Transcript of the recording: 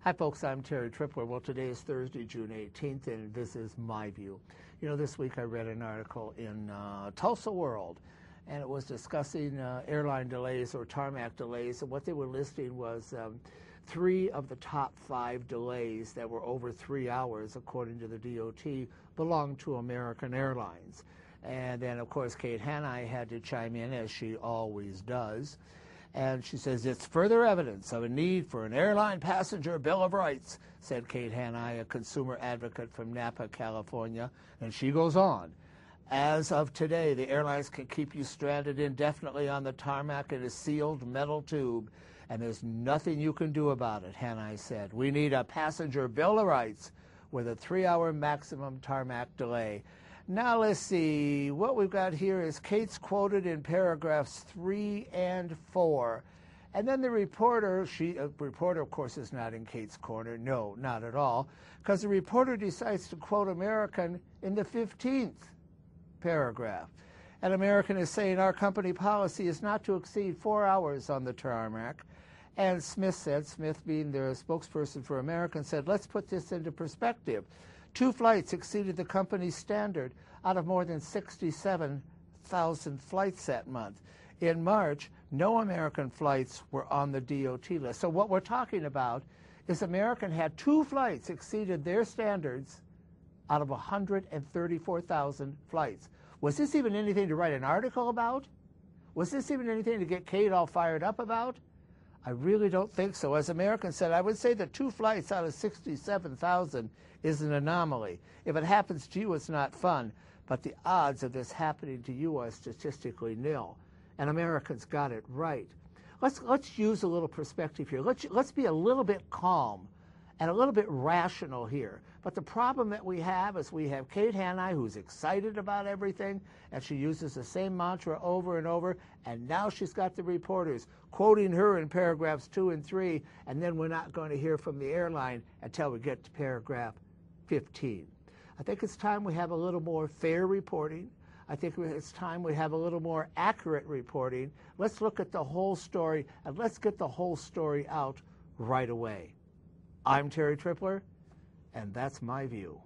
Hi folks, I'm Terry Tripler. Well, today is Thursday, June 18th, and this is my view. You know, this week I read an article in Tulsa World, and it was discussing airline delays or tarmac delays, and what they were listing was 3 of the top 5 delays that were over 3 hours, according to the DOT, belonged to American Airlines. And then, of course, Kate Hanni had to chime in, as she always does. And she says, it's further evidence of a need for an airline passenger Bill of Rights, said Kate Hanni, a consumer advocate from Napa, California. And she goes on, as of today, the airlines can keep you stranded indefinitely on the tarmac in a sealed metal tube, and there's nothing you can do about it, Hanni said. We need a passenger Bill of Rights with a 3-hour maximum tarmac delay. Now let's see, what we've got here is Kate's quoted in paragraphs 3 and 4. And then the reporter, reporter of course is not in Kate's corner, no, not at all, because the reporter decides to quote American in the 15th paragraph. And American is saying our company policy is not to exceed 4 hours on the tarmac. And Smith said, Smith being their spokesperson for American, said, let's put this into perspective. 2 flights exceeded the company's standard out of more than 67,000 flights that month. In March, no American flights were on the DOT list. So what we're talking about is American had 2 flights exceeded their standards out of 134,000 flights. Was this even anything to write an article about? Was this even anything to get Kate all fired up about? I really don't think so. As American said, I would say that 2 flights out of 67,000 is an anomaly. If it happens to you, it's not fun. But the odds of this happening to you are statistically nil. And Americans got it right. Let's use a little perspective here. Let's be a little bit calm and a little bit rational here. But the problem that we have is we have Kate Hanni, who's excited about everything, and she uses the same mantra over and over, and now she's got the reporters quoting her in paragraphs 2 and 3, and then we're not going to hear from the airline until we get to paragraph 15. I think it's time we have a little more fair reporting. I think it's time we have a little more accurate reporting. Let's look at the whole story, and let's get the whole story out right away. I'm Terry Tripler, and that's my view.